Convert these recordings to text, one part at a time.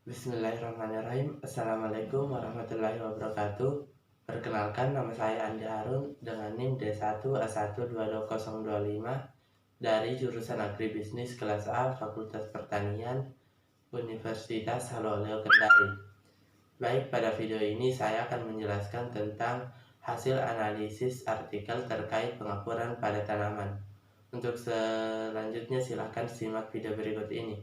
Bismillahirrahmanirrahim. Assalamualaikum warahmatullahi wabarakatuh. Perkenalkan, nama saya Andi Harun dengan NIM D1A1222025 dari jurusan Agribisnis kelas A Fakultas Pertanian Universitas Haloleo Kendari. Baik, pada video ini saya akan menjelaskan tentang hasil analisis artikel terkait pengapuran pada tanaman. Untuk selanjutnya silahkan simak video berikut ini.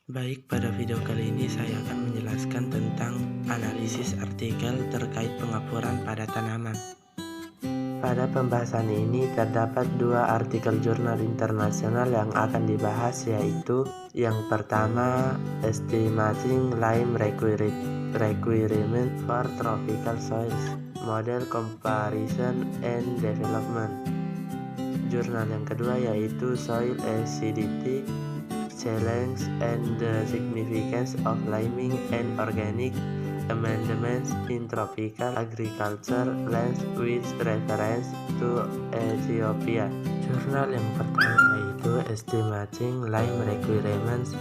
Baik, pada video kali ini saya akan menjelaskan tentang analisis artikel terkait pengapuran pada tanaman. Pada pembahasan ini terdapat dua artikel jurnal internasional yang akan dibahas, yaitu yang pertama Estimating Lime Requirement for Tropical Soils, Model Comparison and Development. Jurnal yang kedua yaitu Soil Acidity Challenge and the Significance of Liming and Organic Amendments in Tropical Agriculture Lands with Reference to Ethiopia. Jurnal yang pertama yaitu Estimating Lime Requirements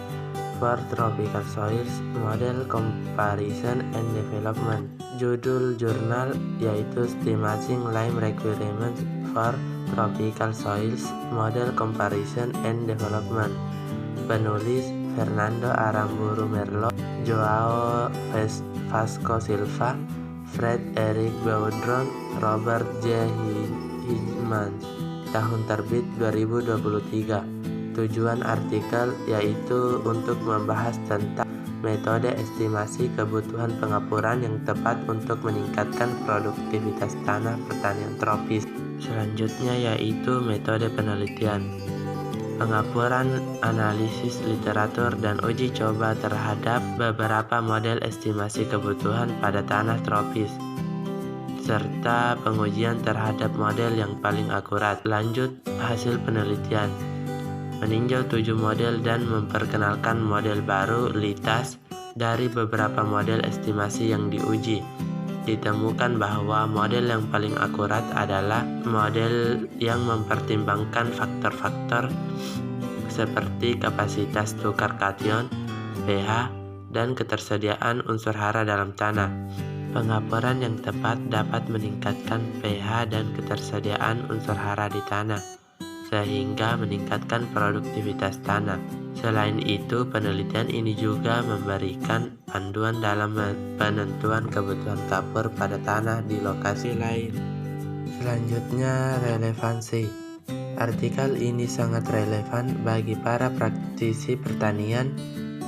for Tropical Soils, Model Comparison and Development. Judul jurnal yaitu Estimating Lime Requirements for Tropical Soils, Model Comparison and Development. Penulis Fernando Aramburu Merlo, Joao Vasco Silva, Fred Eric Baudron, Robert J. Higmans. Tahun terbit 2023. Tujuan artikel yaitu untuk membahas tentang metode estimasi kebutuhan pengapuran yang tepat untuk meningkatkan produktivitas tanah pertanian tropis. Selanjutnya yaitu metode penelitian, pengapuran, analisis literatur, dan uji coba terhadap beberapa model estimasi kebutuhan pada tanah tropis, serta pengujian terhadap model yang paling akurat. Lanjut, hasil penelitian, meninjau 7 model dan memperkenalkan model baru LITAS dari beberapa model estimasi yang diuji. Ditemukan bahwa model yang paling akurat adalah model yang mempertimbangkan faktor-faktor seperti kapasitas tukar kation, pH, dan ketersediaan unsur hara dalam tanah. Pengapuran yang tepat dapat meningkatkan pH dan ketersediaan unsur hara di tanah, sehingga meningkatkan produktivitas tanah. Selain itu, penelitian ini juga memberikan panduan dalam penentuan kebutuhan kapur pada tanah di lokasi lain. Selanjutnya, relevansi. Artikel ini sangat relevan bagi para praktisi pertanian,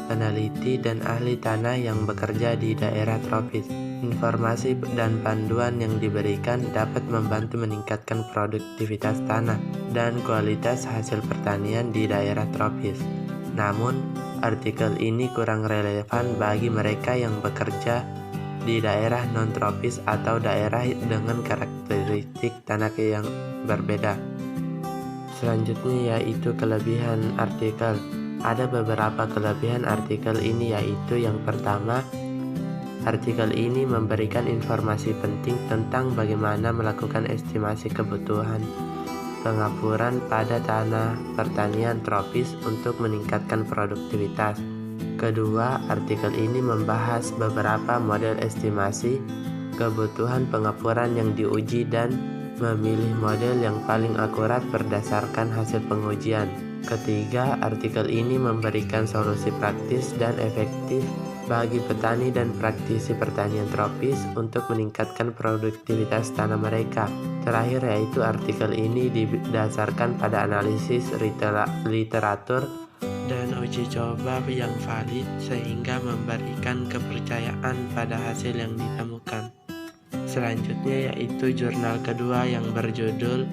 peneliti, dan ahli tanah yang bekerja di daerah tropis. Informasi dan panduan yang diberikan dapat membantu meningkatkan produktivitas tanah dan kualitas hasil pertanian di daerah tropis. Namun, artikel ini kurang relevan bagi mereka yang bekerja di daerah non-tropis atau daerah dengan karakteristik tanah yang berbeda. Selanjutnya yaitu kelebihan artikel. Ada beberapa kelebihan artikel ini, yaitu yang pertama, artikel ini memberikan informasi penting tentang bagaimana melakukan estimasi kebutuhan pengapuran pada tanah pertanian tropis untuk meningkatkan produktivitas. Kedua, artikel ini membahas beberapa model estimasi kebutuhan pengapuran yang diuji dan memilih model yang paling akurat berdasarkan hasil pengujian. Ketiga, artikel ini memberikan solusi praktis dan efektif bagi petani dan praktisi pertanian tropis untuk meningkatkan produktivitas tanah mereka. Terakhir yaitu artikel ini didasarkan pada analisis literatur dan uji coba yang valid sehingga memberikan kepercayaan pada hasil yang ditemukan. Selanjutnya yaitu jurnal kedua yang berjudul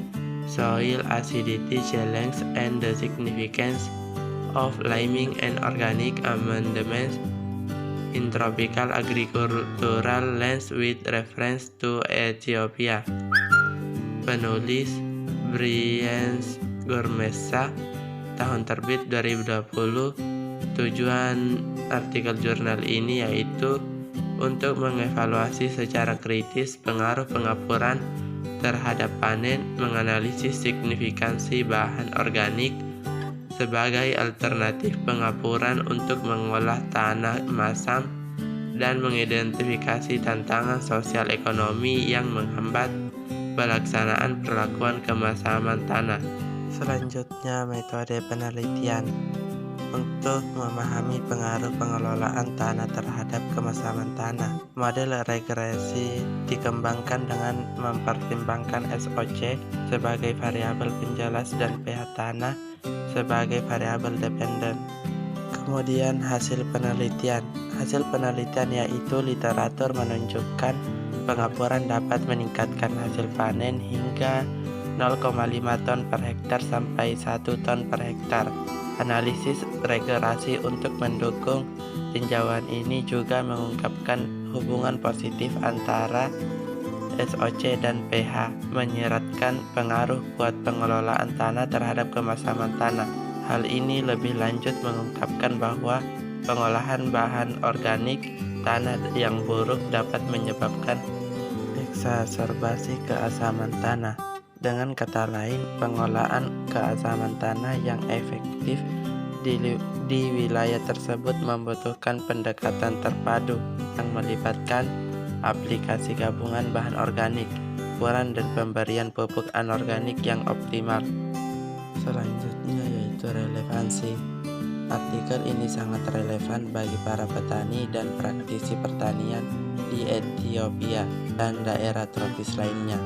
soil acidity challenge and the significance of liming and organic amendments in tropical agricultural lands with reference to Ethiopia. Penulis Brian Gormesa, tahun terbit 2020. Tujuan artikel jurnal ini yaitu untuk mengevaluasi secara kritis pengaruh pengapuran terhadap panen, menganalisis signifikansi bahan organik sebagai alternatif pengapuran untuk mengolah tanah masam, dan mengidentifikasi tantangan sosial ekonomi yang menghambat pelaksanaan perlakuan kemasaman tanah. Selanjutnya, metode penelitian. Untuk memahami pengaruh pengelolaan tanah terhadap kemasaman tanah, model regresi dikembangkan dengan mempertimbangkan SOC sebagai variabel penjelas dan pH tanah sebagai variabel dependen. Kemudian hasil penelitian. Hasil penelitian yaitu literatur menunjukkan pengapuran dapat meningkatkan hasil panen hingga 0,5 ton per hektar sampai 1 ton per hektar. Analisis regresi untuk mendukung tinjauan ini juga mengungkapkan hubungan positif antara SOC dan pH, menyeratkan pengaruh buat pengelolaan tanah terhadap kemasaman tanah. Hal ini lebih lanjut mengungkapkan bahwa pengolahan bahan organik tanah yang buruk dapat menyebabkan eksaserbasi keasaman tanah. Dengan kata lain, pengolahan keasaman tanah yang efektif di wilayah tersebut membutuhkan pendekatan terpadu yang melibatkan aplikasi gabungan bahan organik, ukuran dan pemberian pupuk anorganik yang optimal. Selanjutnya yaitu relevansi. Artikel ini sangat relevan bagi para petani dan praktisi pertanian di Ethiopia dan daerah tropis lainnya.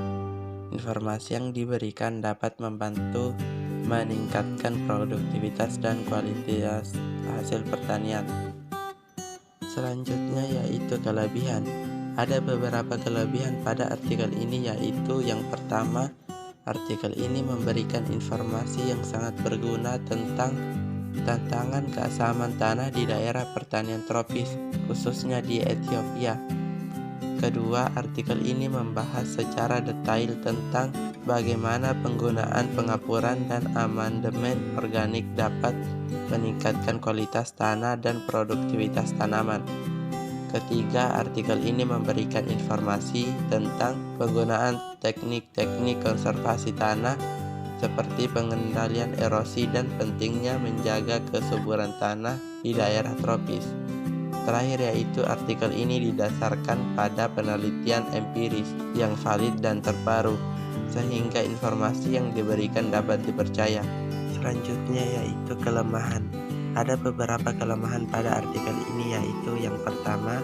Informasi yang diberikan dapat membantu meningkatkan produktivitas dan kualitas hasil pertanian. Selanjutnya yaitu kelebihan. Ada beberapa kelebihan pada artikel ini, yaitu yang pertama, artikel ini memberikan informasi yang sangat berguna tentang tantangan keasaman tanah di daerah pertanian tropis, khususnya di Ethiopia. Kedua, artikel ini membahas secara detail tentang bagaimana penggunaan pengapuran dan amandemen organik dapat meningkatkan kualitas tanah dan produktivitas tanaman. Ketiga, artikel ini memberikan informasi tentang penggunaan teknik-teknik konservasi tanah seperti pengendalian erosi dan pentingnya menjaga kesuburan tanah di daerah tropis. Terakhir yaitu artikel ini didasarkan pada penelitian empiris yang valid dan terbaru, sehingga informasi yang diberikan dapat dipercaya. Selanjutnya yaitu kelemahan. Ada beberapa kelemahan pada artikel ini, yaitu yang pertama,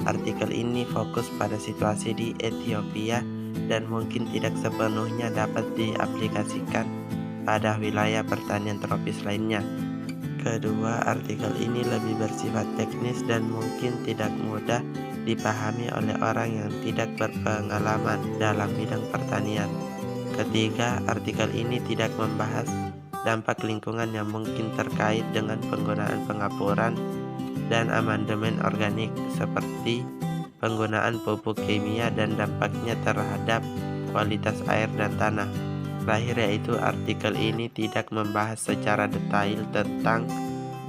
artikel ini fokus pada situasi di Ethiopia dan mungkin tidak sepenuhnya dapat diaplikasikan pada wilayah pertanian tropis lainnya. Kedua, artikel ini lebih bersifat teknis dan mungkin tidak mudah dipahami oleh orang yang tidak berpengalaman dalam bidang pertanian. Ketiga, artikel ini tidak membahas dampak lingkungan yang mungkin terkait dengan penggunaan pengapuran dan amandemen organik, seperti penggunaan pupuk kimia dan dampaknya terhadap kualitas air dan tanah. Terakhir yaitu artikel ini tidak membahas secara detail tentang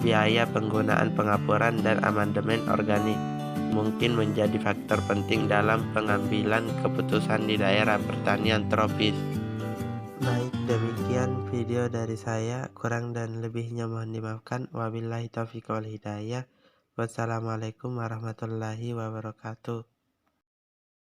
biaya penggunaan pengapuran dan amandemen organik, mungkin menjadi faktor penting dalam pengambilan keputusan di daerah pertanian tropis. Baik, demikian video dari saya, kurang dan lebihnya mohon dimaafkan. Wabillahi taufiq wal hidayah. Wassalamualaikum warahmatullahi wabarakatuh.